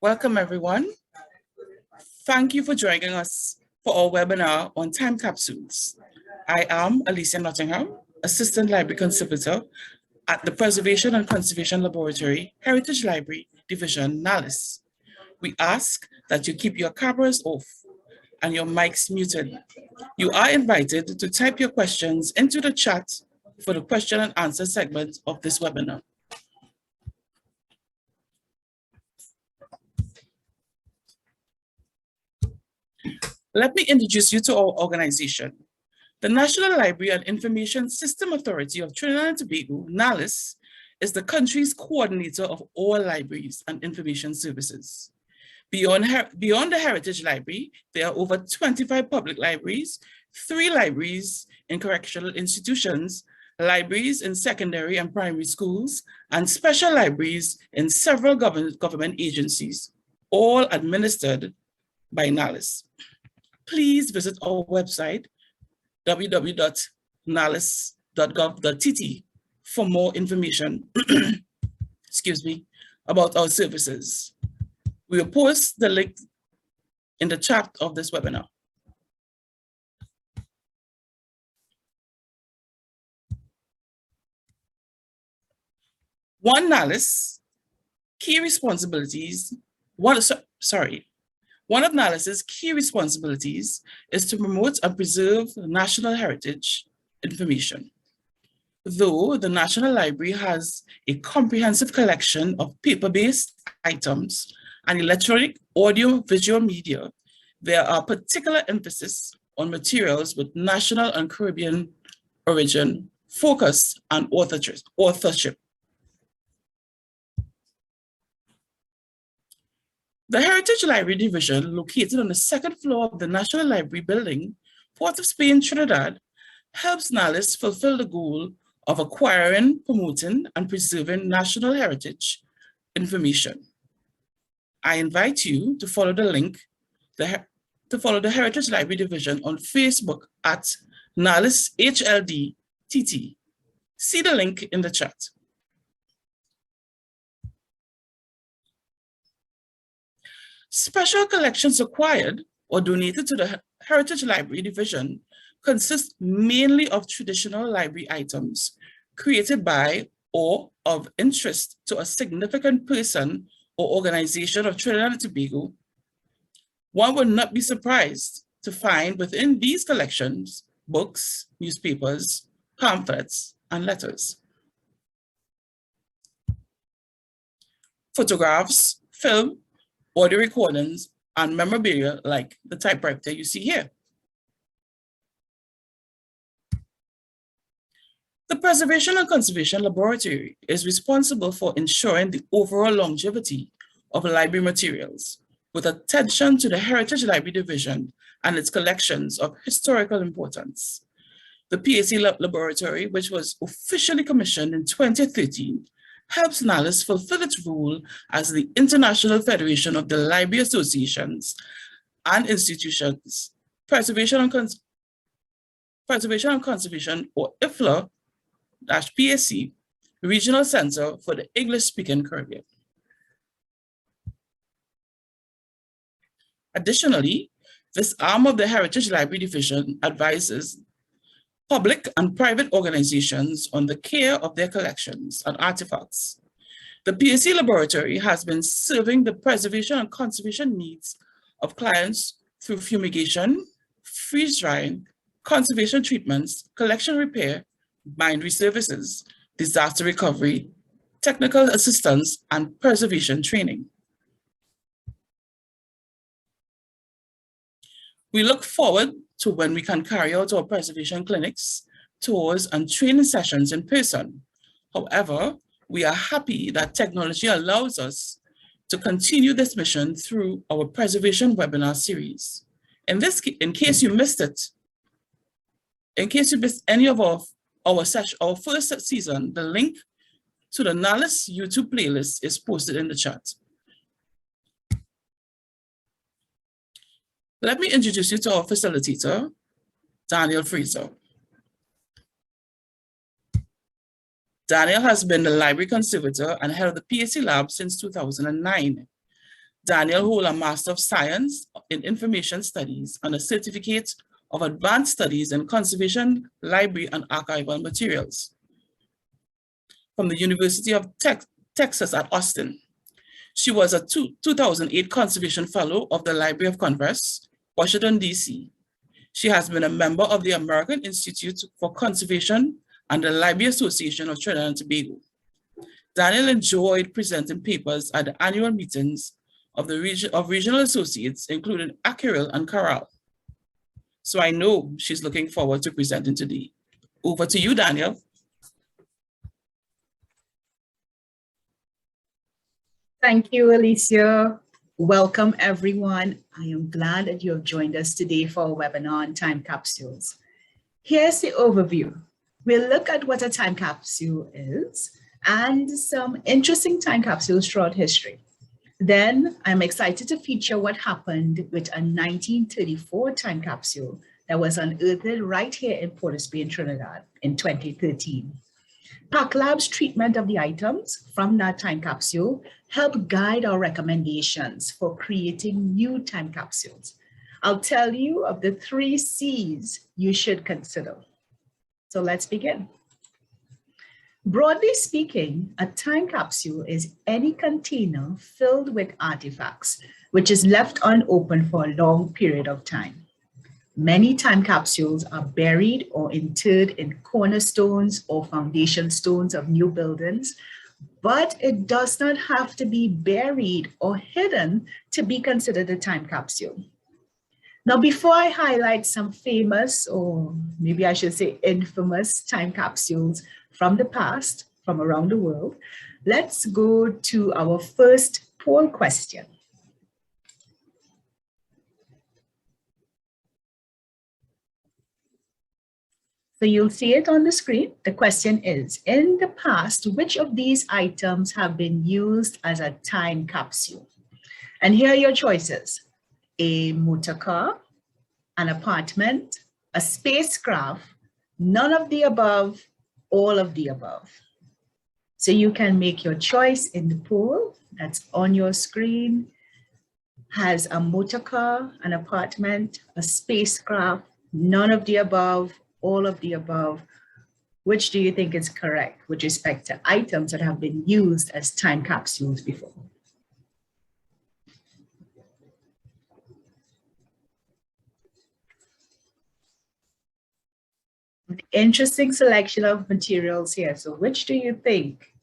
Welcome, everyone. Thank you for joining us for our webinar on time capsules. I am Alicia Nottingham, Assistant Library Conservator at the Preservation and Conservation Laboratory, Heritage Library Division, NALIS. We ask that you keep your cameras off and your mics muted. You are invited to type your questions into the chat for the question and answer segment of this webinar. Let me introduce you to our organization. The National Library and Information System Authority of Trinidad and Tobago, NALIS, is the country's coordinator of all libraries and information services. Beyond the Heritage Library, there are over 25 public libraries, 3 libraries in correctional institutions, libraries in secondary and primary schools, and special libraries in several government agencies, all administered by NALIS. Please visit our website, www.nalis.gov.tt, for more information about our services. We will post the link in the chat of this webinar. One of NALIS's key responsibilities is to promote and preserve national heritage information. Though the National Library has a comprehensive collection of paper-based items and electronic audio-visual media, there are particular emphasis on materials with national and Caribbean origin, focus, and authorship. The Heritage Library Division, located on the 2nd floor of the National Library Building, Port of Spain, Trinidad, helps NALIS fulfill the goal of acquiring, promoting, and preserving national heritage information. I invite you to follow the link, to follow the Heritage Library Division on Facebook at NALIS HLDTT. See the link in the chat. Special collections acquired or donated to the Heritage Library Division consist mainly of traditional library items created by or of interest to a significant person or organization of Trinidad and Tobago. One would not be surprised to find within these collections books, newspapers, pamphlets, and letters. Photographs, film, audio recordings, and memorabilia like the typewriter you see here. The Preservation and Conservation Laboratory is responsible for ensuring the overall longevity of library materials, with attention to the Heritage Library Division and its collections of historical importance. The PAC Laboratory, which was officially commissioned in 2013, helps NALIS fulfill its role as the International Federation of the Library Associations and Institutions, Preservation and Conservation, or IFLA-PAC, Regional Center for the English-speaking Caribbean. Additionally, this arm of the Heritage Library Division advises public and private organizations on the care of their collections and artifacts. The PAC Laboratory has been serving the preservation and conservation needs of clients through fumigation, freeze drying, conservation treatments, collection repair, bindery services, disaster recovery, technical assistance, and preservation training. We look forward to when we can carry out our preservation clinics, tours, and training sessions in person. However, we are happy that technology allows us to continue this mission through our preservation webinar series. In case you missed any of our first season, the link to the NALIS YouTube playlist is posted in the chat. Let me introduce you to our facilitator, Danielle Fraser. Danielle has been the library conservator and head of the PAC Lab since 2009. Danielle holds a Master of Science in Information Studies and a Certificate of Advanced Studies in Conservation, Library, and Archival Materials from the University of Texas at Austin. She was a 2008 Conservation Fellow of the Library of Congress, Washington, D.C. She has been a member of the American Institute for Conservation and the Library Association of Trinidad and Tobago. Danielle enjoyed presenting papers at the annual meetings of the regional associates, including ACURIL and CARAL. So I know she's looking forward to presenting today. Over to you, Danielle. Thank you, Alicia. Welcome, everyone. I am glad that you have joined us today for our webinar on time capsules. Here's the overview. We'll look at what a time capsule is and some interesting time capsules throughout history. Then I'm excited to feature what happened with a 1934 time capsule that was unearthed right here in Port of Spain, Trinidad in 2013. PAC Lab's treatment of the items from that time capsule helped guide our recommendations for creating new time capsules. I'll tell you of the 3 C's you should consider. So let's begin. Broadly speaking, a time capsule is any container filled with artifacts, which is left unopened for a long period of time. Many time capsules are buried or interred in cornerstones or foundation stones of new buildings, but it does not have to be buried or hidden to be considered a time capsule. Now, before I highlight some famous, or maybe I should say infamous time capsules from the past, from around the world, let's go to our first poll question. So you'll see it on the screen. The question is, in the past, which of these items have been used as a time capsule? And here are your choices: a motor car, an apartment, a spacecraft, none of the above, all of the above. So you can make your choice in the poll that's on your screen. Has a motor car, an apartment, a spacecraft, none of the above, all of the above. Which do you think is correct with respect to items that have been used as time capsules before? Interesting selection of materials here. So which do you think,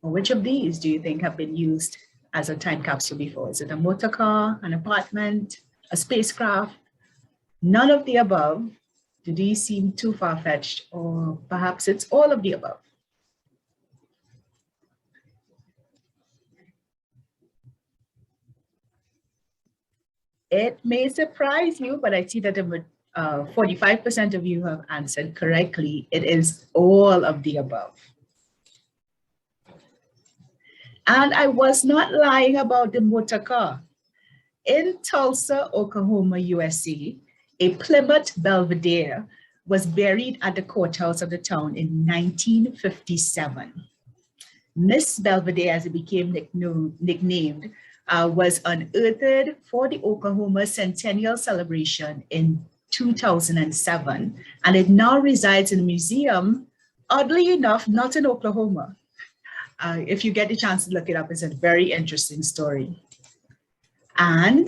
or which of these do you think have been used as a time capsule before? Is it a motor car, an apartment, a spacecraft? None of the above. Do these seem too far-fetched, or perhaps it's all of the above? It may surprise you, but I see that 45% of you have answered correctly. It is all of the above. And I was not lying about the motor car. In Tulsa, Oklahoma, USA, a Plymouth Belvedere was buried at the courthouse of the town in 1957. Miss Belvedere, as it became nicknamed, was unearthed for the Oklahoma Centennial Celebration in 2007, and it now resides in a museum, oddly enough, not in Oklahoma. If you get the chance to look it up, it's a very interesting story. And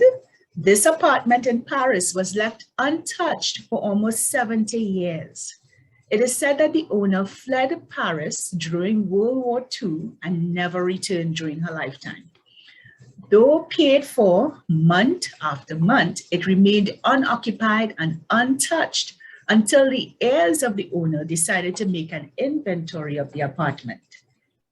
this apartment in Paris was left untouched for almost 70 years. It is said that the owner fled Paris during World War II and never returned during her lifetime. Though paid for month after month, it remained unoccupied and untouched until the heirs of the owner decided to make an inventory of the apartment.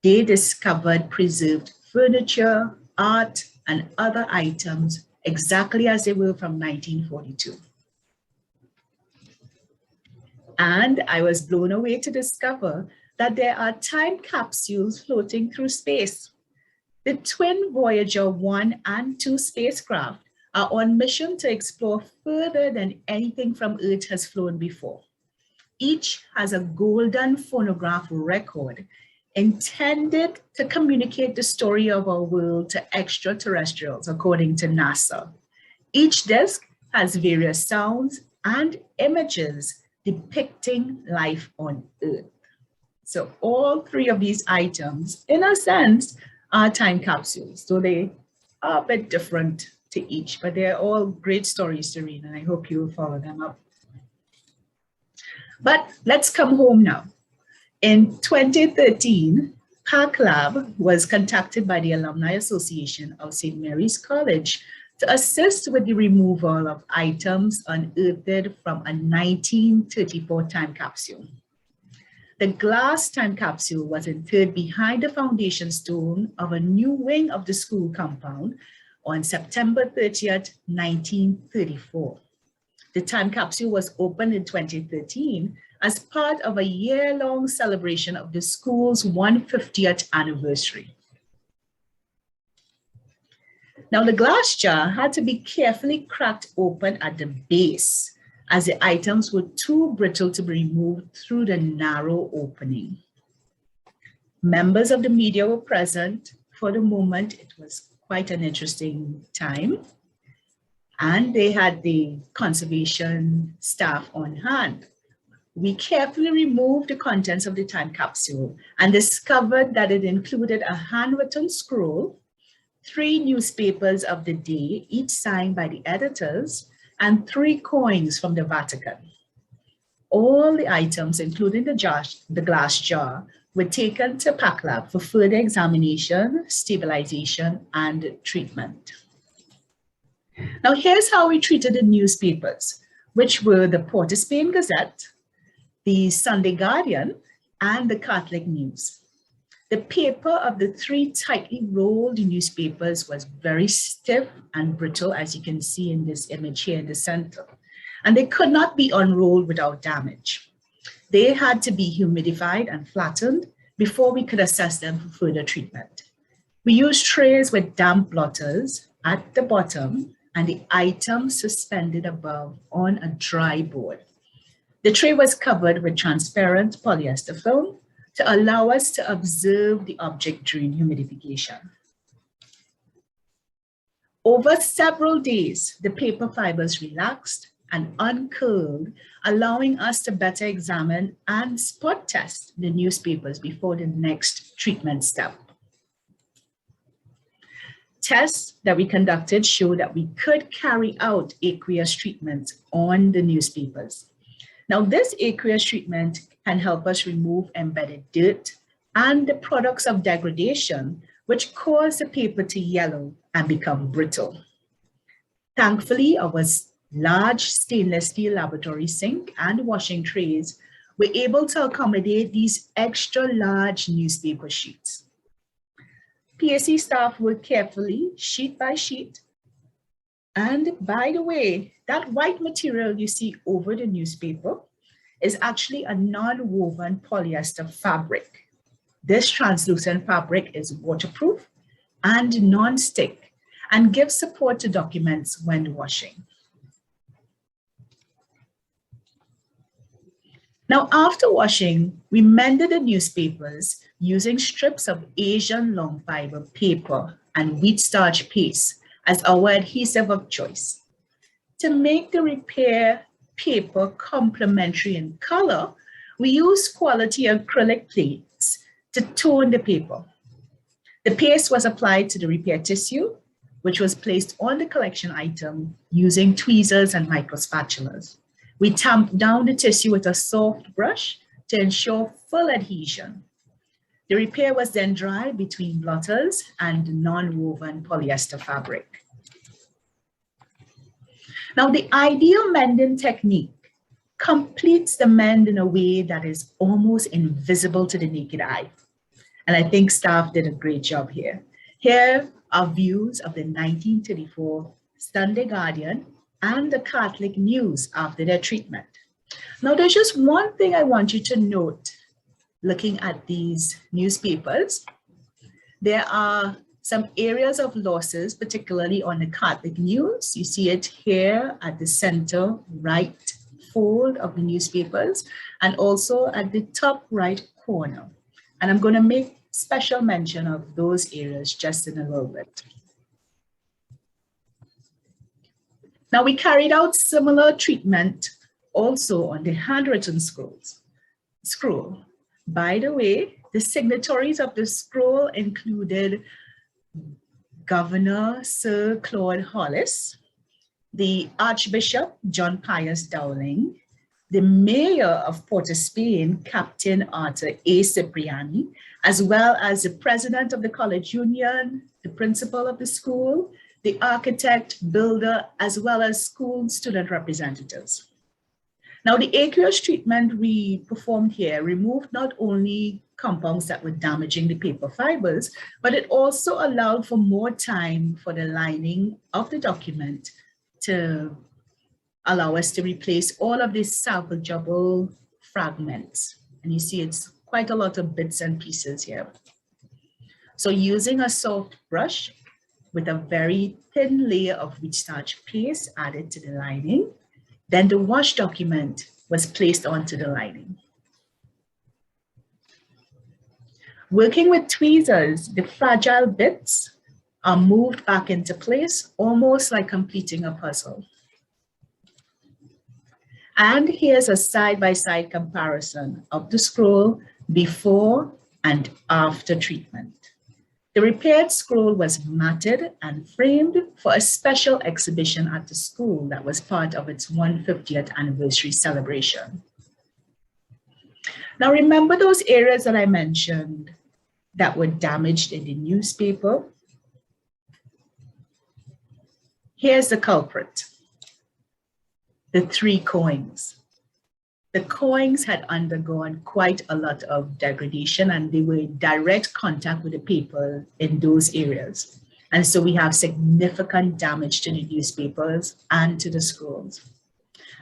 They discovered preserved furniture, art, and other items exactly as they were from 1942. And I was blown away to discover that there are time capsules floating through space. The twin Voyager 1 and 2 spacecraft are on mission to explore further than anything from Earth has flown before. Each has a golden phonograph record intended to communicate the story of our world to extraterrestrials, according to NASA. Each disc has various sounds and images depicting life on Earth. So all three of these items, in a sense, are time capsules. So they are a bit different to each, but they're all great stories to read, and I hope you will follow them up. But let's come home now. In 2013, PAC Lab was contacted by the Alumni Association of St. Mary's College to assist with the removal of items unearthed from a 1934 time capsule. The glass time capsule was interred behind the foundation stone of a new wing of the school compound on September 30th, 1934. The time capsule was opened in 2013 as part of a year-long celebration of the school's 150th anniversary. Now, the glass jar had to be carefully cracked open at the base, as the items were too brittle to be removed through the narrow opening. Members of the media were present for the moment. It was quite an interesting time. And they had the conservation staff on hand. We carefully removed the contents of the time capsule and discovered that it included a handwritten scroll, 3 newspapers of the day, each signed by the editors, and 3 coins from the Vatican. All the items, including the glass jar, were taken to PAC Lab for further examination, stabilization, and treatment. Now, here's how we treated the newspapers, which were the Port of Spain Gazette, the Sunday Guardian, and the Catholic News. The paper of the 3 tightly rolled newspapers was very stiff and brittle, as you can see in this image here in the center, and they could not be unrolled without damage. They had to be humidified and flattened before we could assess them for further treatment. We used trays with damp blotters at the bottom and the items suspended above on a dry board. The tray was covered with transparent polyester film to allow us to observe the object during humidification. Over several days, the paper fibers relaxed and uncurled, allowing us to better examine and spot test the newspapers before the next treatment step. Tests that we conducted show that we could carry out aqueous treatment on the newspapers. Now, this aqueous treatment can help us remove embedded dirt and the products of degradation, which cause the paper to yellow and become brittle. Thankfully, our large stainless steel laboratory sink and washing trays were able to accommodate these extra large newspaper sheets. PAC staff worked carefully, sheet by sheet. And by the way, that white material you see over the newspaper is actually a non-woven polyester fabric. This translucent fabric is waterproof and non-stick and gives support to documents when washing. Now, after washing, we mended the newspapers using strips of Asian long fiber paper and wheat starch paste as our adhesive of choice. To make the repair paper complementary in color, we used quality acrylic plates to tone the paper. The paste was applied to the repair tissue, which was placed on the collection item using tweezers and micro spatulas. We tamped down the tissue with a soft brush to ensure full adhesion. The repair was then dried between blotters and non-woven polyester fabric. Now, the ideal mending technique completes the mend in a way that is almost invisible to the naked eye. And I think staff did a great job here. Here are views of the 1934 Sunday Guardian and the Catholic News after their treatment. Now, there's just one thing I want you to note looking at these newspapers. There are some areas of losses, particularly on the Catholic News. You see it here at the center right fold of the newspapers and also at the top right corner. And I'm going to make special mention of those areas just in a little bit. Now, we carried out similar treatment also on the handwritten scroll. By the way, the signatories of the scroll included Governor Sir Claude Hollis, the Archbishop John Pius Dowling, the Mayor of Port of Spain, Captain Arthur A. Cipriani, as well as the President of the College Union, the Principal of the school, the architect, builder, as well as school student representatives. Now, the aqueous treatment we performed here removed not only compounds that were damaging the paper fibers, but it also allowed for more time for the lining of the document to allow us to replace all of these salvageable fragments. And you see it's quite a lot of bits and pieces here. So using a soft brush with a very thin layer of wheat starch paste added to the lining, then the wash document was placed onto the lining. Working with tweezers, the fragile bits are moved back into place, almost like completing a puzzle. And here's a side-by-side comparison of the scroll before and after treatment. The repaired scroll was matted and framed for a special exhibition at the school that was part of its 150th anniversary celebration. Now, remember those areas that I mentioned that were damaged in the newspaper? Here's the culprit, the 3 coins. The coins had undergone quite a lot of degradation and they were in direct contact with the paper in those areas. And so we have significant damage to the newspapers and to the scrolls.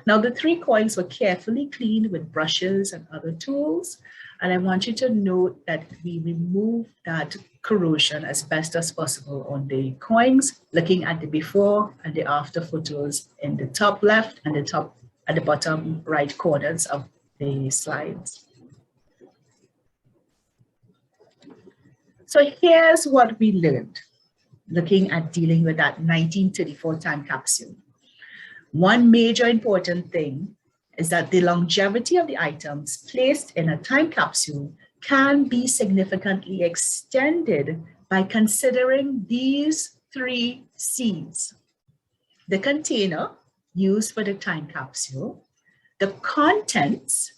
Now, the 3 coins were carefully cleaned with brushes and other tools. And I want you to note that we removed that corrosion as best as possible on the coins, looking at the before and the after photos in the top left and at the bottom right corners of the slides. So here's what we learned, looking at dealing with that 1934 time capsule. One major important thing is that the longevity of the items placed in a time capsule can be significantly extended by considering these 3 C's: the container used for the time capsule, the contents,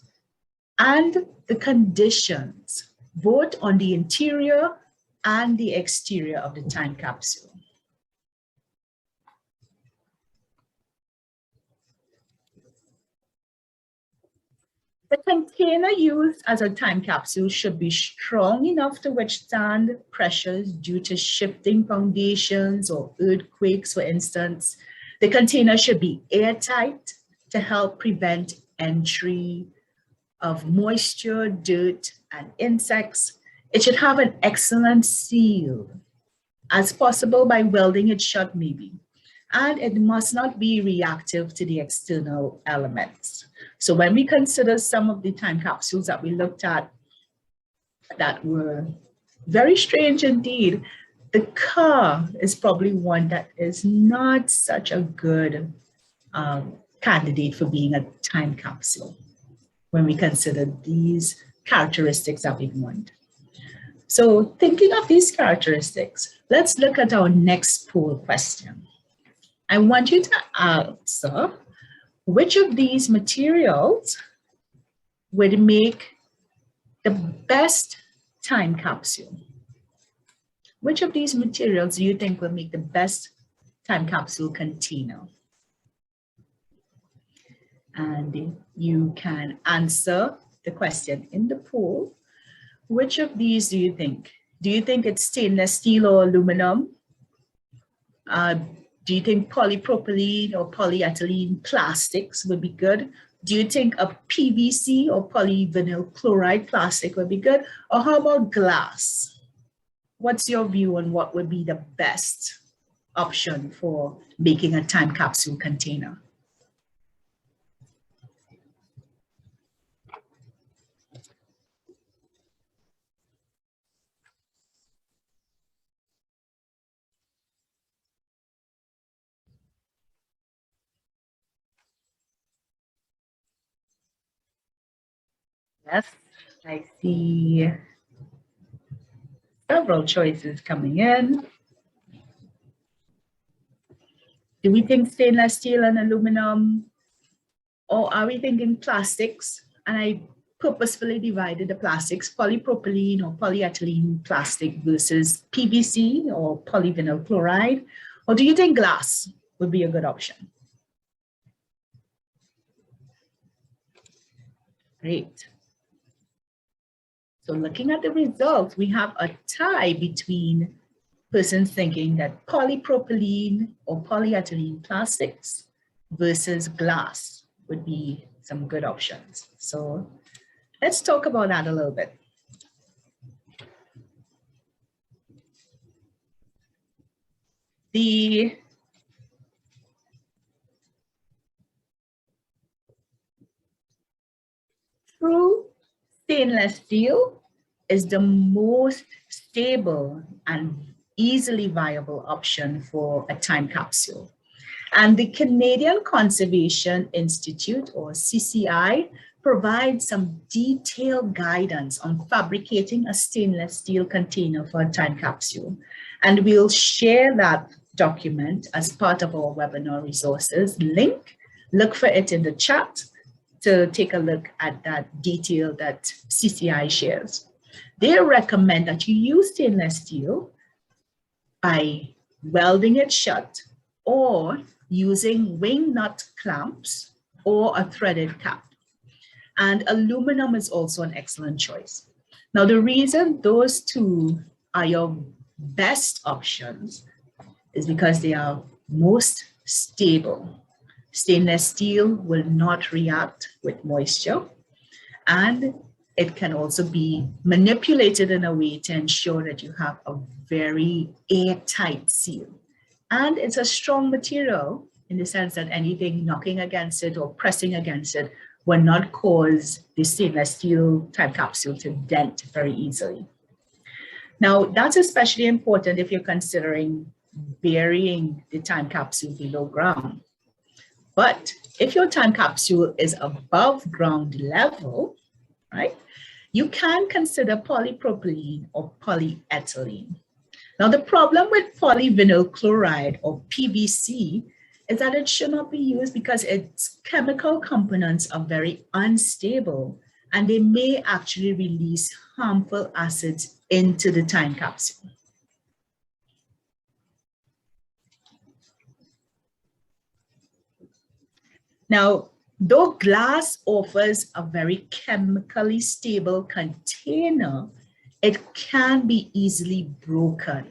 and the conditions, both on the interior and the exterior of the time capsule. The container used as a time capsule should be strong enough to withstand pressures due to shifting foundations or earthquakes, for instance. The container should be airtight to help prevent entry of moisture, dirt, and insects. It should have an excellent seal, as possible by welding it shut maybe. And it must not be reactive to the external elements. So when we consider some of the time capsules that we looked at that were very strange indeed, the car is probably one that is not such a good candidate for being a time capsule when we consider these characteristics that we want. So thinking of these characteristics, let's look at our next poll question. I want you to answer which of these materials would make the best time capsule. Which of these materials do you think will make the best time capsule container? And you can answer the question in the poll. Which of these do you think? Do you think it's stainless steel or aluminum? Do you think polypropylene or polyethylene plastics would be good? Do you think a PVC or polyvinyl chloride plastic would be good? Or how about glass? What's your view on what would be the best option for making a time capsule container? Yes, I see several choices coming in. Do we think stainless steel and aluminum, or are we thinking plastics? And I purposefully divided the plastics, polypropylene or polyethylene plastic versus PVC or polyvinyl chloride. Or do you think glass would be a good option? Great. So looking at the results, we have a tie between persons thinking that polypropylene or polyethylene plastics versus glass would be some good options. So let's talk about that a little bit. The true stainless steel is the most stable and easily viable option for a time capsule. And the Canadian Conservation Institute, or CCI, provides some detailed guidance on fabricating a stainless steel container for a time capsule. And we'll share that document as part of our webinar resources link. Look for it in the chat to take a look at that detail that CCI shares. They recommend that you use stainless steel by welding it shut or using wing nut clamps or a threaded cap. And aluminum is also an excellent choice. Now, the reason those two are your best options is because they are most stable. Stainless steel will not react with moisture, and it can also be manipulated in a way to ensure that you have a very airtight seal. And it's a strong material in the sense that anything knocking against it or pressing against it will not cause the stainless steel time capsule to dent very easily. Now, that's especially important if you're considering burying the time capsule below ground. But if your time capsule is above ground level, right, you can consider polypropylene or polyethylene. Now, the problem with polyvinyl chloride or PVC is that it should not be used because its chemical components are very unstable and they may actually release harmful acids into the time capsule. Now, though glass offers a very chemically stable container, it can be easily broken.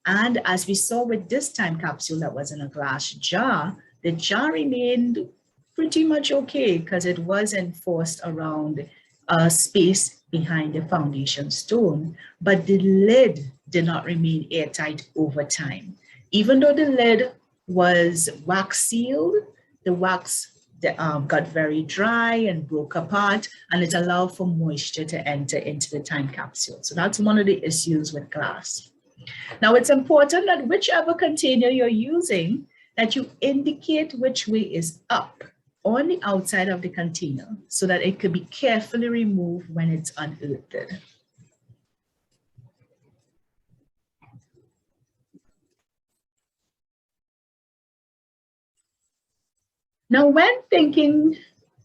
And as we saw with this time capsule that was in a glass jar, the jar remained pretty much okay because it was enforced around a space behind the foundation stone, but the lid did not remain airtight over time. Even though the lid was wax sealed, the wax got very dry and broke apart, and it allowed for moisture to enter into the time capsule. So that's one of the issues with glass. Now, it's important that whichever container you're using, that you indicate which way is up on the outside of the container so that it could be carefully removed when it's unearthed. Now, when thinking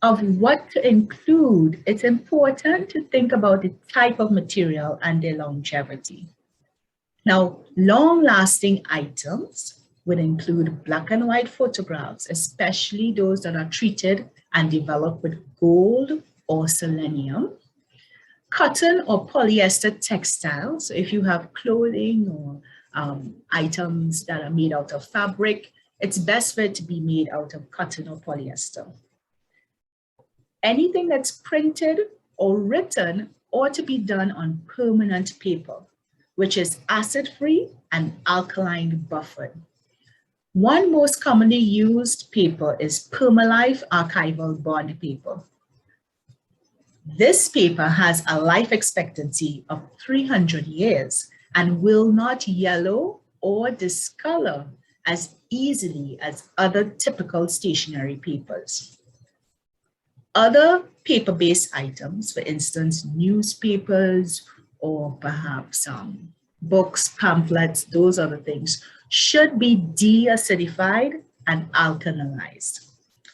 of what to include, it's important to think about the type of material and their longevity. Now, long-lasting items would include black and white photographs, especially those that are treated and developed with gold or selenium. Cotton or polyester textiles, so if you have clothing or items that are made out of fabric, it's best for it to be made out of cotton or polyester. Anything that's printed or written ought to be done on permanent paper, which is acid-free and alkaline buffered. One most commonly used paper is Permalife archival bond paper. This paper has a life expectancy of 300 years and will not yellow or discolor as easily as other typical stationery papers. Other paper-based items, for instance, newspapers or perhaps books, pamphlets, those other things, should be deacidified and alkalized.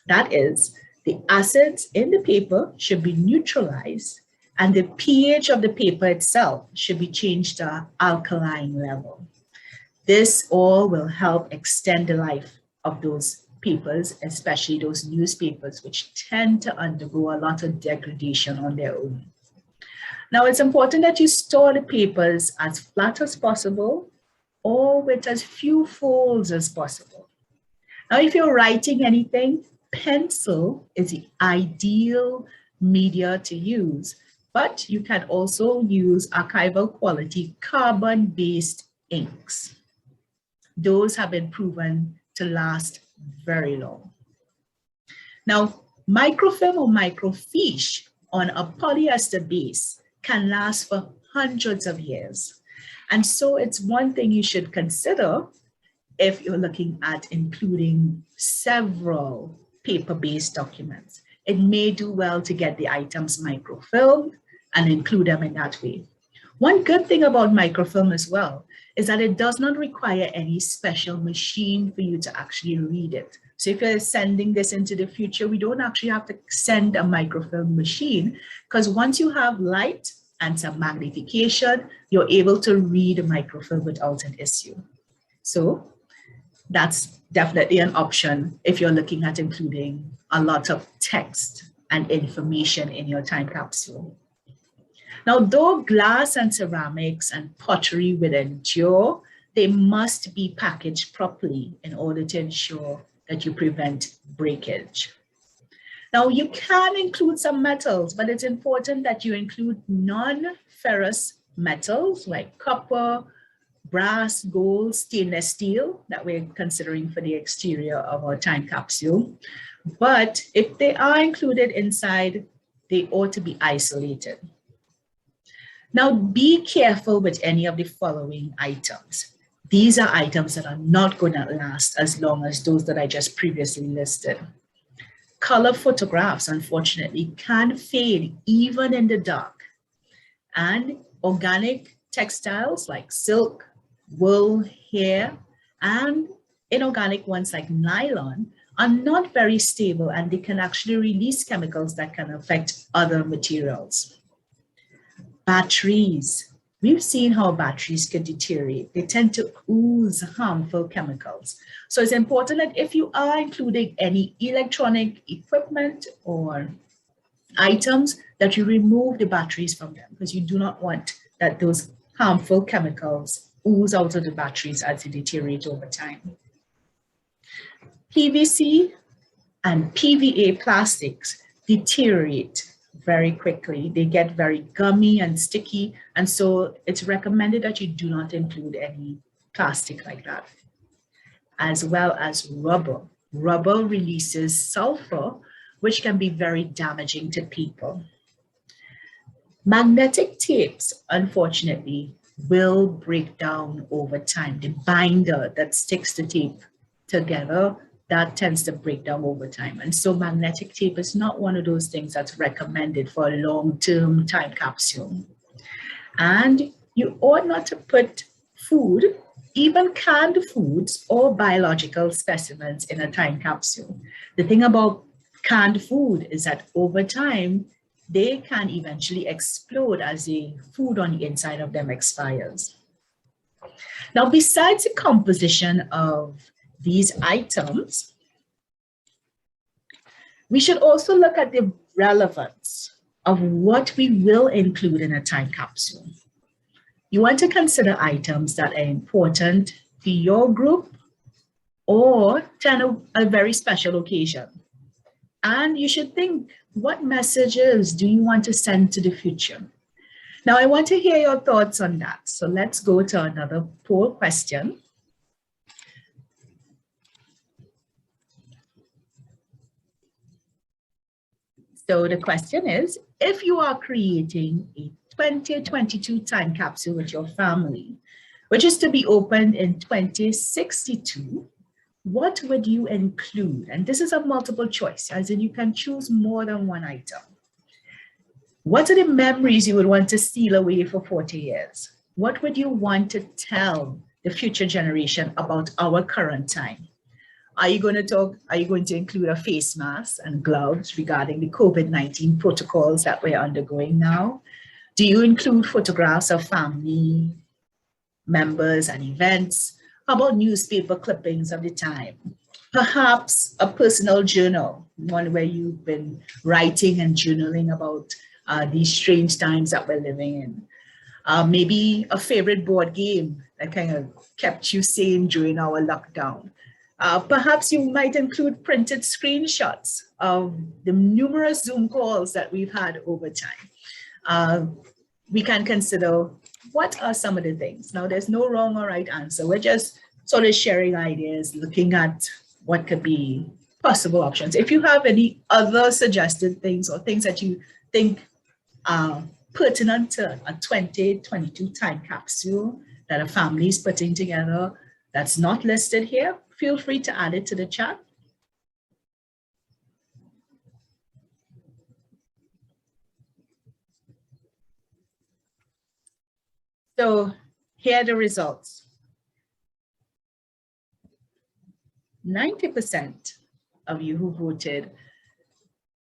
That is, the acids in the paper should be neutralized and the pH of the paper itself should be changed to alkaline level. This all will help extend the life of those papers, especially those newspapers, which tend to undergo a lot of degradation on their own. Now, it's important that you store the papers as flat as possible or with as few folds as possible. Now, if you're writing anything, pencil is the ideal media to use, but you can also use archival quality carbon-based inks. Those have been proven to last very long. Now, microfilm or microfiche on a polyester base can last for hundreds of years. And so it's one thing you should consider if you're looking at including several paper-based documents. It may do well to get the items microfilmed and include them in that way. One good thing about microfilm as well is that it does not require any special machine for you to actually read it. So if you're sending this into the future, we don't actually have to send a microfilm machine, because once you have light and some magnification, you're able to read a microfilm without an issue. So that's definitely an option if you're looking at including a lot of text and information in your time capsule. Now, though glass and ceramics and pottery will endure, they must be packaged properly in order to ensure that you prevent breakage. Now, you can include some metals, but it's important that you include non-ferrous metals like copper, brass, gold, stainless steel that we're considering for the exterior of our time capsule. But if they are included inside, they ought to be isolated. Now, be careful with any of the following items. These are items that are not going to last as long as those that I just previously listed. Color photographs, unfortunately, can fade even in the dark. And organic textiles like silk, wool, hair, and inorganic ones like nylon are not very stable, and they can actually release chemicals that can affect other materials. Batteries. We've seen how batteries can deteriorate. They tend to ooze harmful chemicals. So it's important that if you are including any electronic equipment or items, that you remove the batteries from them, because you do not want that those harmful chemicals ooze out of the batteries as they deteriorate over time. PVC and PVA plastics deteriorate very quickly. They get very gummy and sticky, and so it's recommended that you do not include any plastic like that. As well as rubber. Rubber releases sulfur, which can be very damaging to people. Magnetic tapes, unfortunately, will break down over time. The binder that sticks the tape together, that tends to break down over time. And so magnetic tape is not one of those things that's recommended for a long-term time capsule. And you ought not to put food, even canned foods or biological specimens, in a time capsule. The thing about canned food is that over time, they can eventually explode as the food on the inside of them expires. Now, besides the composition of these items, we should also look at the relevance of what we will include in a time capsule. You want to consider items that are important to your group or to a very special occasion. And you should think, what messages do you want to send to the future? Now, I want to hear your thoughts on that. So let's go to another poll question. So the question is, if you are creating a 2022 time capsule with your family, which is to be opened in 2062, what would you include? And this is a multiple choice, as in you can choose more than one item. What are the memories you would want to steal away for 40 years? What would you want to tell the future generation about our current time? Are you going to include a face mask and gloves regarding the COVID-19 protocols that we're undergoing now? Do you include photographs of family members and events? How about newspaper clippings of the time? Perhaps a personal journal, one where you've been writing and journaling about these strange times that we're living in. Maybe a favorite board game that kind of kept you sane during our lockdown. Perhaps you might include printed screenshots of the numerous Zoom calls that we've had over time. We can consider what are some of the things. Now, there's no wrong or right answer. We're just sort of sharing ideas, looking at what could be possible options. If you have any other suggested things or things that you think are pertinent to a 2022 time capsule that a family is putting together that's not listed here, feel free to add it to the chat. So here are the results. 90% of you who voted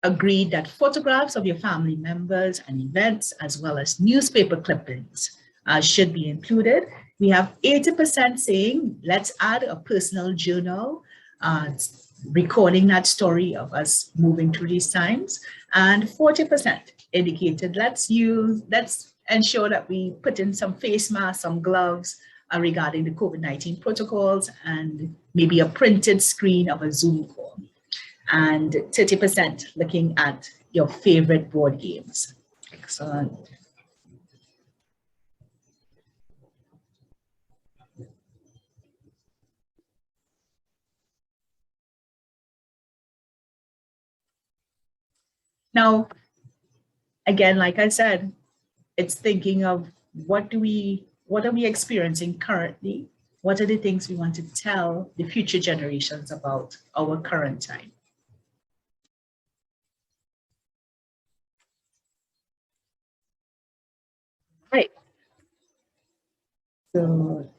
agreed that photographs of your family members and events, as well as newspaper clippings, should be included. We have 80% saying, let's add a personal journal, recording that story of us moving through these times. And 40% indicated, let's ensure that we put in some face masks, some gloves regarding the COVID-19 protocols, and maybe a printed screen of a Zoom call. And 30% looking at your favorite board games. Excellent. Now, again, like I said, it's thinking of what are we experiencing currently? What are the things we want to tell the future generations about our current time? Right. So,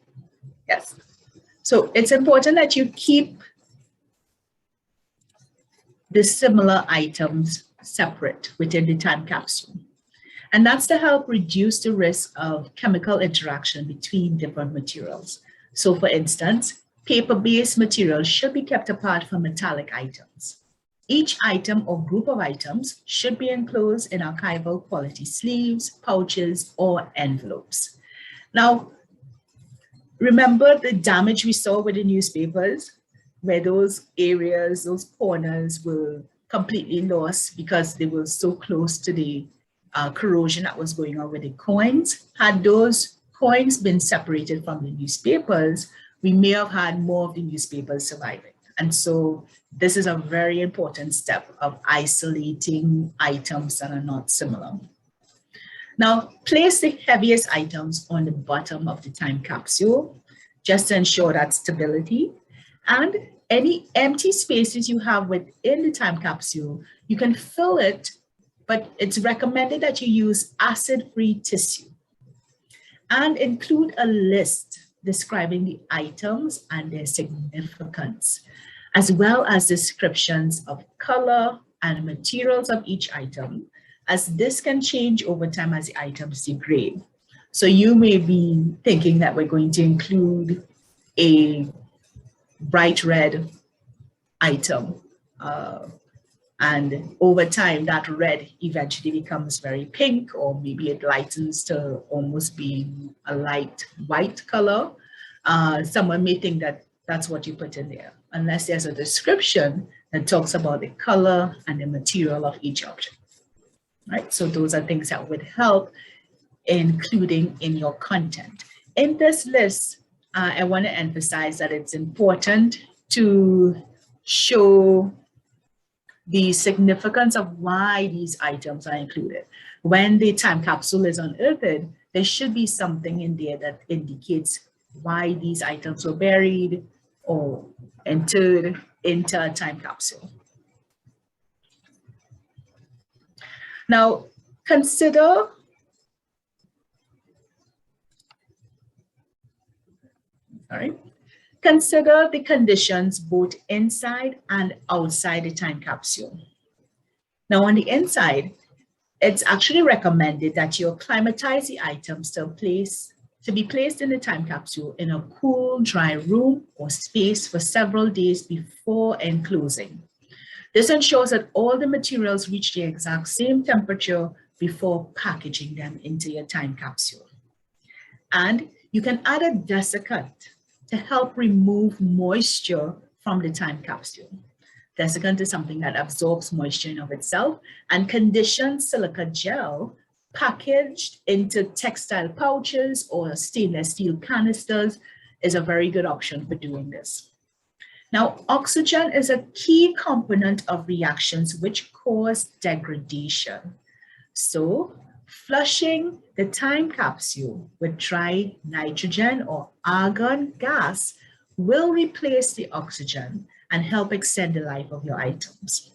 yes. So it's important that you keep the similar items separate within the time capsule. And that's to help reduce the risk of chemical interaction between different materials. So for instance, paper-based materials should be kept apart from metallic items. Each item or group of items should be enclosed in archival quality sleeves, pouches, or envelopes. Now, remember the damage we saw with the newspapers, where those areas, those corners were completely lost because they were so close to the corrosion that was going on with the coins. Had those coins been separated from the newspapers, we may have had more of the newspapers surviving. And so this is a very important step of isolating items that are not similar. Now, place the heaviest items on the bottom of the time capsule, just to ensure that stability. And any empty spaces you have within the time capsule, you can fill it, but it's recommended that you use acid-free tissue. And include a list describing the items and their significance, as well as descriptions of color and materials of each item, as this can change over time as the items degrade. So you may be thinking that we're going to include a bright red item, and over time that red eventually becomes very pink, or maybe it lightens to almost being a light white color. Someone may think that that's what you put in there, unless there's a description that talks about the color and the material of each object. Right, so those are things that would help including in your content. In this list, I want to emphasize that it's important to show the significance of why these items are included. When the time capsule is unearthed, there should be something in there that indicates why these items were buried, or entered into a time capsule. Now, consider the conditions both inside and outside the time capsule. Now, on the inside, it's actually recommended that you acclimatize the items to be placed in the time capsule in a cool, dry room or space for several days before enclosing. This ensures that all the materials reach the exact same temperature before packaging them into your time capsule. And you can add a desiccant to help remove moisture from the time capsule. Desiccant is something that absorbs moisture in of itself, and conditioned silica gel packaged into textile pouches or stainless steel canisters is a very good option for doing this. Now, oxygen is a key component of reactions which cause degradation. So, flushing the time capsule with dry nitrogen or argon gas will replace the oxygen and help extend the life of your items.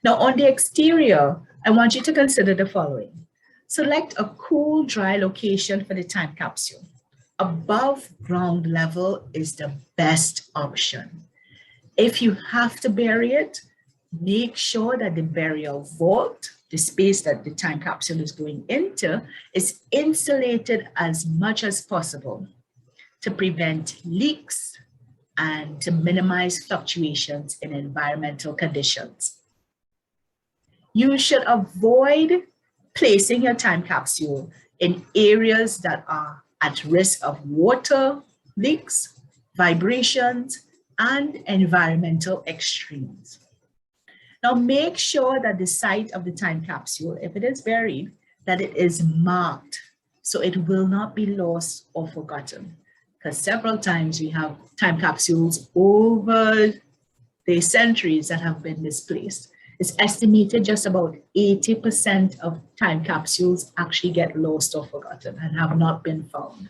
Now, on the exterior, I want you to consider the following. Select a cool, dry location for the time capsule. Above ground level is the best option. If you have to bury it, make sure that the burial vault, the space that the time capsule is going into, is insulated as much as possible to prevent leaks and to minimize fluctuations in environmental conditions. You should avoid placing your time capsule in areas that are at risk of water leaks, vibrations, and environmental extremes. Now make sure that the site of the time capsule, if it is buried, that it is marked so it will not be lost or forgotten. Because several times we have time capsules over the centuries that have been misplaced. It's estimated just about 80% of time capsules actually get lost or forgotten and have not been found.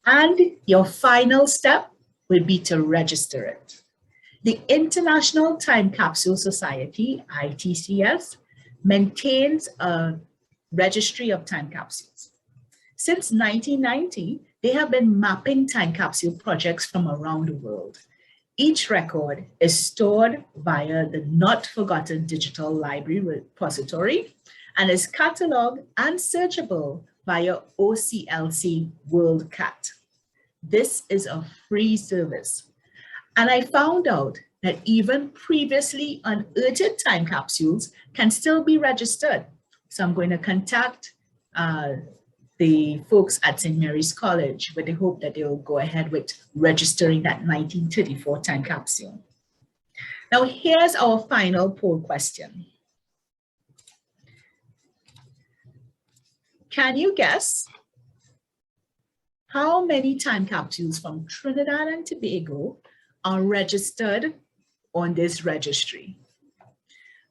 And your final step will be to register it. The International Time Capsule Society, ITCS, maintains a registry of time capsules. Since 1990, they have been mapping time capsule projects from around the world. Each record is stored via the Not Forgotten Digital Library repository and is cataloged and searchable via OCLC WorldCat. This is a free service. And I found out that even previously unearthed time capsules can still be registered. So I'm going to contact the folks at St. Mary's College with the hope that they will go ahead with registering that 1934 time capsule. Now here's our final poll question. Can you guess how many time capsules from Trinidad and Tobago are registered on this registry?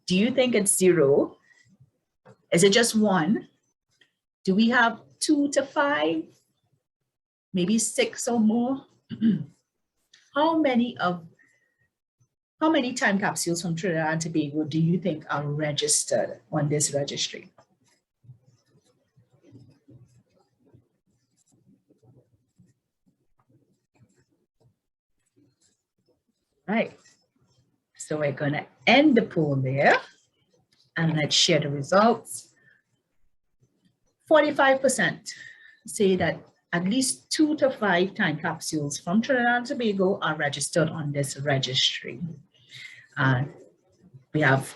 Do you think it's 0? Is it just 1? Do we have 2 to 5? Maybe 6 or more? How many time capsules from Trinidad and Tobago do you think are registered on this registry? Right, so we're going to end the poll there and let's share the results. 45% say that at least 2 to 5 time capsules from Trinidad and Tobago are registered on this registry. We have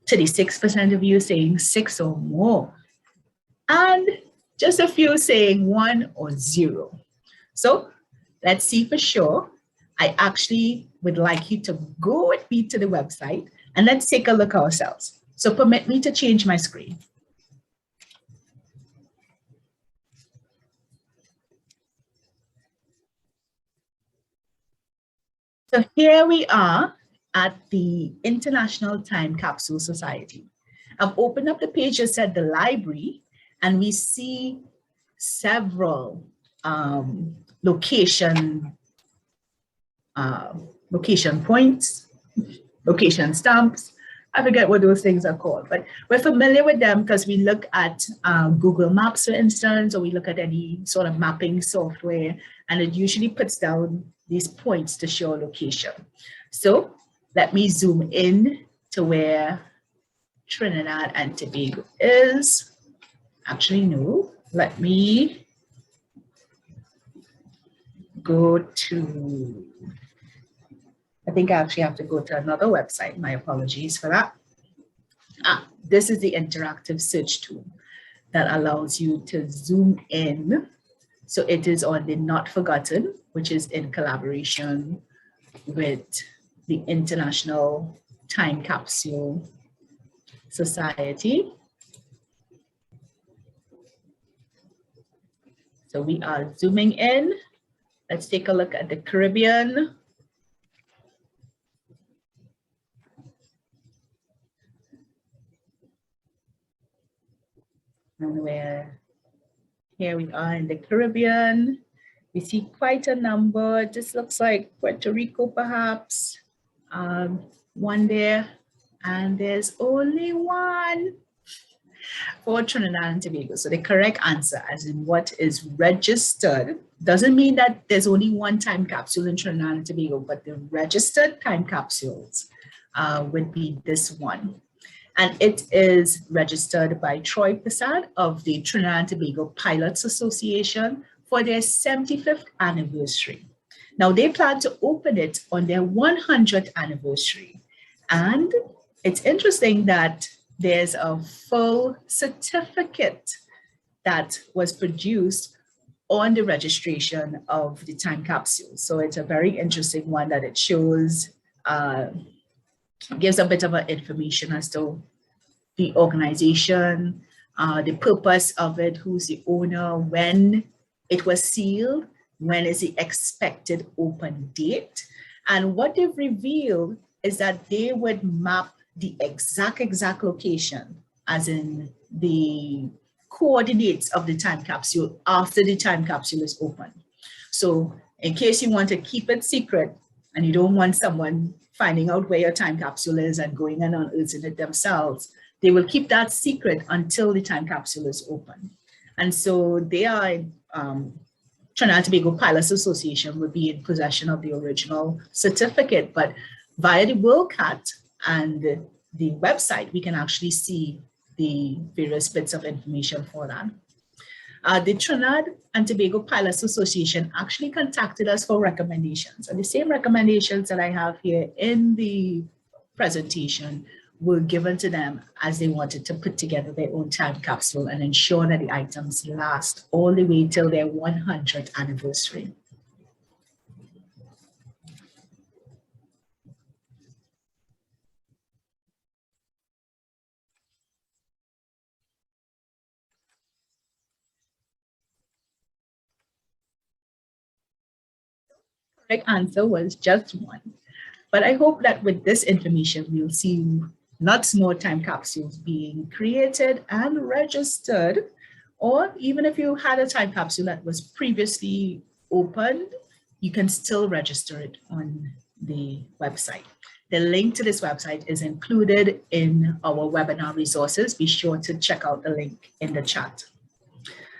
36% of you saying 6 or more, and just a few saying 1 or 0. So let's see for sure. I actually would like you to go with me to the website and let's take a look ourselves. So permit me to change my screen. So here we are at the International Time Capsule Society. I've opened up the page that said the library, and we see several location points, location stamps. I forget what those things are called, but we're familiar with them because we look at Google Maps, for instance, or we look at any sort of mapping software, and it usually puts down these points to show location. So let me zoom in to where Trinidad and Tobago is. Actually, no, let me go to, I think I actually have to go to another website. My apologies for that. This is the interactive search tool that allows you to zoom in. So it is on the Not Forgotten, which is in collaboration with the International Time Capsule Society. So we are zooming in. Let's take a look at the Caribbean. And here we are in the Caribbean. We see quite a number. This looks like Puerto Rico, perhaps. One there, and there's only one for Trinidad and Tobago. So the correct answer, as in what is registered, doesn't mean that there's only one time capsule in Trinidad and Tobago, but the registered time capsules would be this one. And it is registered by Troy Prasad of the Trinidad and Tobago Pilots Association for their 75th anniversary. Now they plan to open it on their 100th anniversary. And it's interesting that there's a full certificate that was produced on the registration of the time capsule. So it's a very interesting one that it shows, gives a bit of information as to the organization, the purpose of it, who's the owner, when it was sealed, when is the expected open date. And what they've revealed is that they would map the exact location, as in the coordinates of the time capsule after the time capsule is open. So in case you want to keep it secret and you don't want someone finding out where your time capsule is and going and unearthing it themselves, they will keep that secret until the time capsule is open. And so they are, Trinidad and Tobago Pilots Association would be in possession of the original certificate, but via the WorldCat and the website, we can actually see the various bits of information for that. The Trinidad and Tobago Pilots Association actually contacted us for recommendations, and the same recommendations that I have here in the presentation were given to them as they wanted to put together their own time capsule and ensure that the items last all the way till their 100th anniversary. The correct answer was just one. But I hope that with this information, we'll see lots more time capsules being created and registered, or even if you had a time capsule that was previously opened, you can still register it on the website. The link to this website is included in our webinar resources. Be sure to check out the link in the chat.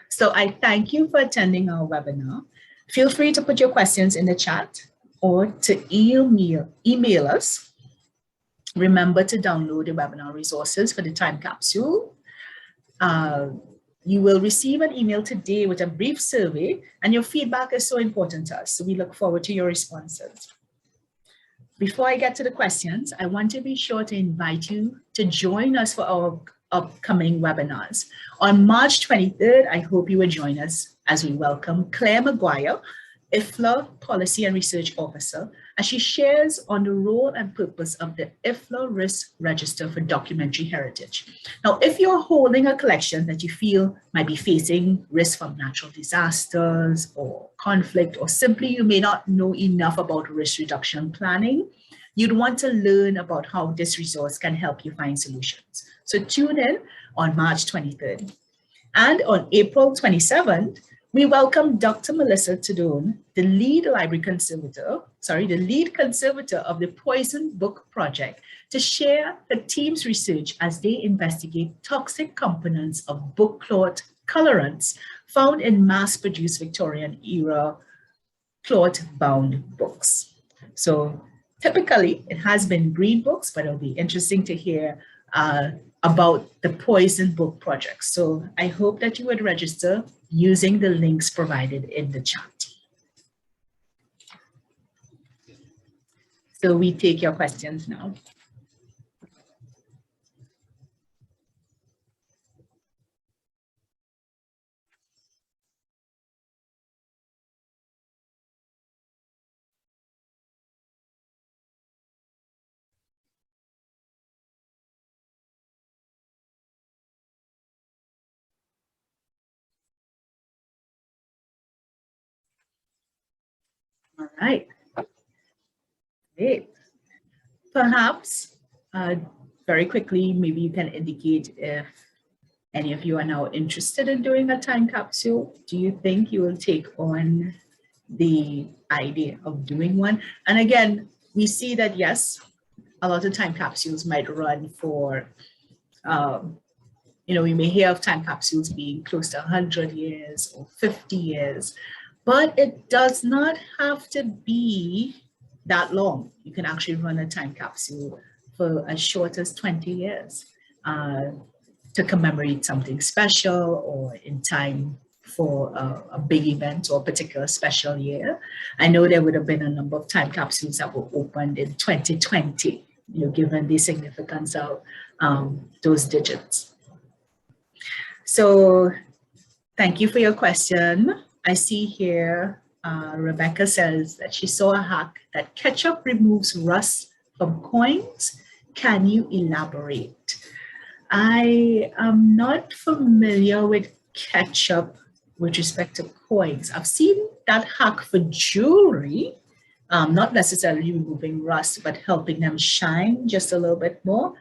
So I thank you for attending our webinar. Feel free to put your questions in the chat or to email us. Remember to download the webinar resources for the time capsule. You will receive an email today with a brief survey, and your feedback is so important to us. So we look forward to your responses. Before I get to the questions, I want to be sure to invite you to join us for our upcoming webinars. On March 23rd, I hope you will join us as we welcome Claire Maguire, IFLA Policy and Research Officer, as she shares on the role and purpose of the IFLA Risk Register for Documentary Heritage. Now, if you're holding a collection that you feel might be facing risk from natural disasters or conflict, or simply you may not know enough about risk reduction planning, you'd want to learn about how this resource can help you find solutions. So tune in on March 23rd. And on April 27th, we welcomed Dr. Melissa Tadone, the lead conservator of the Poison Book Project, to share her team's research as they investigate toxic components of book cloth colorants found in mass-produced Victorian-era cloth-bound books. So typically, it has been green books, but it'll be interesting to hear about the Poison Book Project. So I hope that you would register using the links provided in the chat. So we take your questions now. All right. Great. Perhaps very quickly, maybe you can indicate if any of you are now interested in doing a time capsule. Do you think you will take on the idea of doing one? And again, we see that, yes, a lot of time capsules might run for, we may hear of time capsules being close to 100 years or 50 years, but it does not have to be that long. You can actually run a time capsule for as short as 20 years to commemorate something special or in time for a big event or a particular special year. I know there would have been a number of time capsules that were opened in 2020, given the significance of those digits. So thank you for your question. I see here, Rebecca says that she saw a hack that ketchup removes rust from coins. Can you elaborate? I am not familiar with ketchup with respect to coins. I've seen that hack for jewelry, not necessarily removing rust, but helping them shine just a little bit more.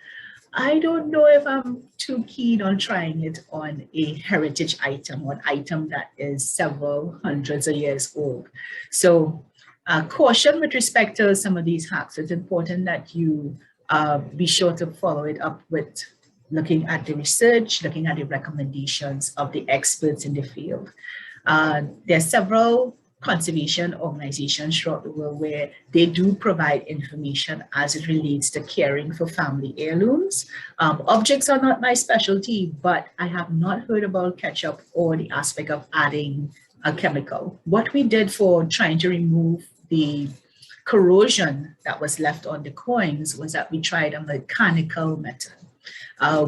I don't know if I'm too keen on trying it on a heritage item or an item that is several hundreds of years old. So caution with respect to some of these hacks. It's important that you be sure to follow it up with looking at the research, looking at the recommendations of the experts in the field. There are several conservation organizations throughout the world where they do provide information as it relates to caring for family heirlooms. Objects are not my specialty, but I have not heard about ketchup or the aspect of adding a chemical. What we did for trying to remove the corrosion that was left on the coins was that we tried a mechanical method.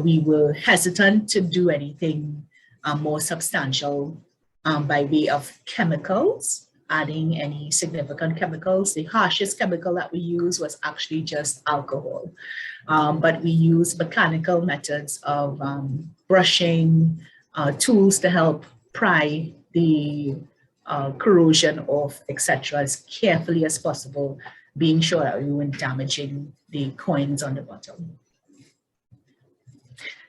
We were hesitant to do anything more substantial by way of chemicals, adding any significant chemicals. The harshest chemical that we used was actually just alcohol. But we used mechanical methods of brushing, tools to help pry the corrosion off, etc., as carefully as possible, being sure that we weren't damaging the coins on the bottom.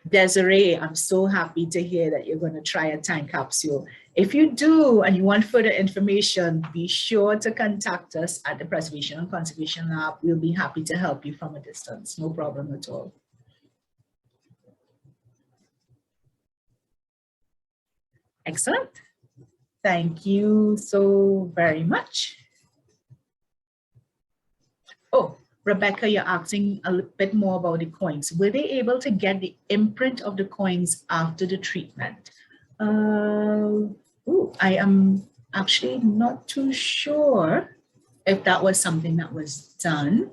Desiree, I'm so happy to hear that you're going to try a time capsule. If you do and you want further information, be sure to contact us at the Preservation and Conservation Lab. We'll be happy to help you from a distance. No problem at all. Excellent. Thank you so very much. Oh, Rebecca, you're asking a little bit more about the coins. Were they able to get the imprint of the coins after the treatment? I am actually not too sure if that was something that was done.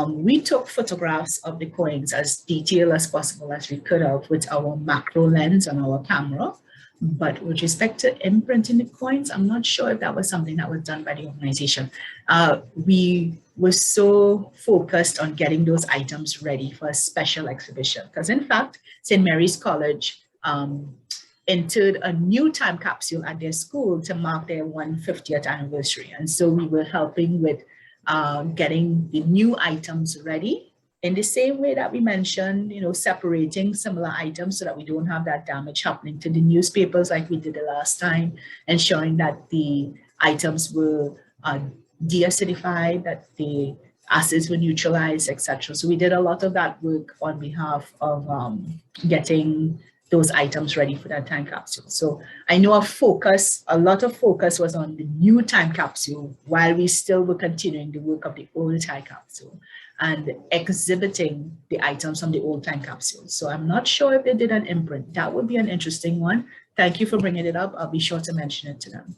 We took photographs of the coins as detailed as possible as we could have with our macro lens on our camera. But with respect to imprinting the coins, I'm not sure if that was something that was done by the organization. We were so focused on getting those items ready for a special exhibition. Because in fact, St. Mary's College entered a new time capsule at their school to mark their 150th anniversary. And so we were helping with getting the new items ready in the same way that we mentioned, separating similar items so that we don't have that damage happening to the newspapers like we did the last time, ensuring that the items were deacidified, that the acids were neutralized, etc. So we did a lot of that work on behalf of getting those items ready for that time capsule. So I know a lot of focus was on the new time capsule while we still were continuing the work of the old time capsule and exhibiting the items from the old time capsule. So I'm not sure if they did an imprint. That would be an interesting one. Thank you for bringing it up. I'll be sure to mention it to them.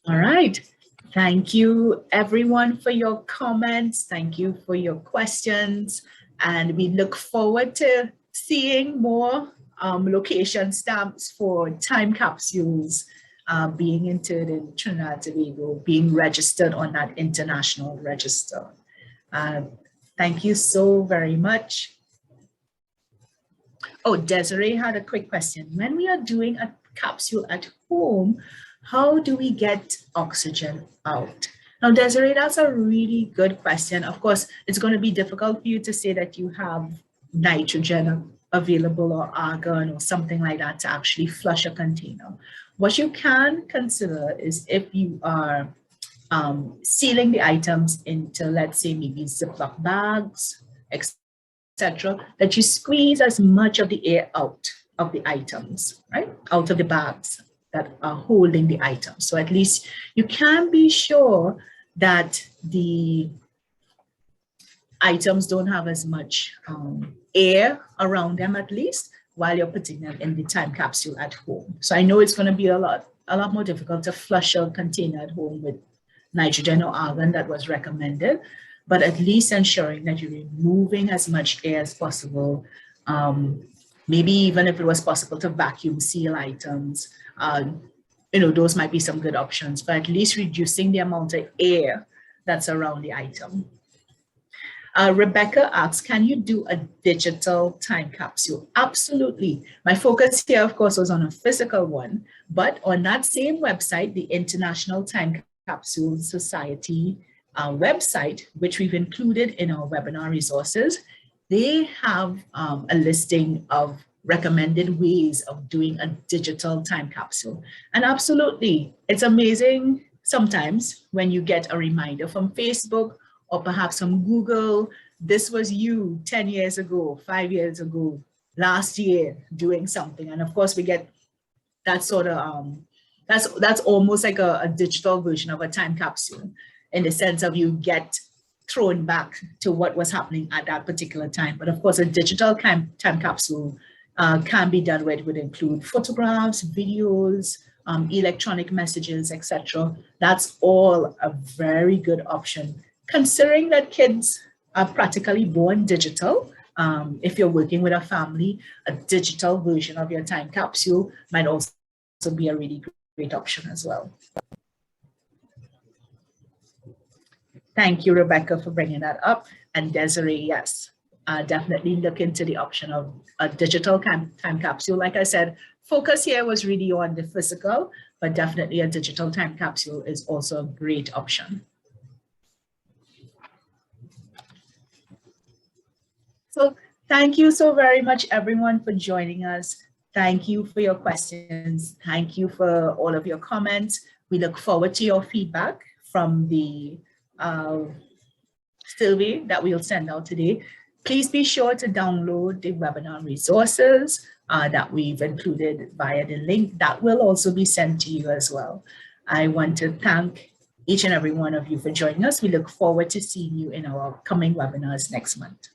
All right. Thank you, everyone, for your comments. Thank you for your questions. And we look forward to seeing more location stamps for time capsules being entered in Trinidad and Tobago, being registered on that international register. Thank you so very much. Oh, Desiree had a quick question. When we are doing a capsule at home, how do we get oxygen out? Now, Desiree, that's a really good question. Of course, it's going to be difficult for you to say that you have nitrogen available or argon or something like that to actually flush a container. What you can consider is if you are sealing the items into, let's say, maybe Ziploc bags, etc., that you squeeze as much of the air out of the items, right? Out of the bags that are holding the items. So at least you can be sure that the items don't have as much air around them, at least, while you're putting them in the time capsule at home. So I know it's going to be a lot more difficult to flush a container at home with nitrogen or argon that was recommended, but at least ensuring that you're removing as much air as possible. Maybe even if it was possible to vacuum seal items, those might be some good options, but at least reducing the amount of air that's around the item. Rebecca asks, can you do a digital time capsule? Absolutely. My focus here, of course, was on a physical one, but on that same website, the International Time Capsule Society website, which we've included in our webinar resources, they have a listing of recommended ways of doing a digital time capsule. And absolutely, it's amazing sometimes when you get a reminder from Facebook or perhaps from Google, this was you 10 years ago, 5 years ago, last year doing something. And of course we get that sort of, that's almost like a digital version of a time capsule in the sense of you get thrown back to what was happening at that particular time. But of course a digital time capsule can be done where it would include photographs, videos, electronic messages, etc. That's all a very good option, considering that kids are practically born digital. If you're working with a family, a digital version of your time capsule might also be a really great option as well. Thank you, Rebecca, for bringing that up. And Desiree, yes, definitely look into the option of a digital time capsule. Like I said, focus here was really on the physical, but definitely a digital time capsule is also a great option. So thank you so very much, everyone, for joining us. Thank you for your questions. Thank you for all of your comments. We look forward to your feedback from the survey that we'll send out today. Please be sure to download the webinar resources that we've included via the link that will also be sent to you as well. I want to thank each and every one of you for joining us. We look forward to seeing you in our upcoming webinars next month.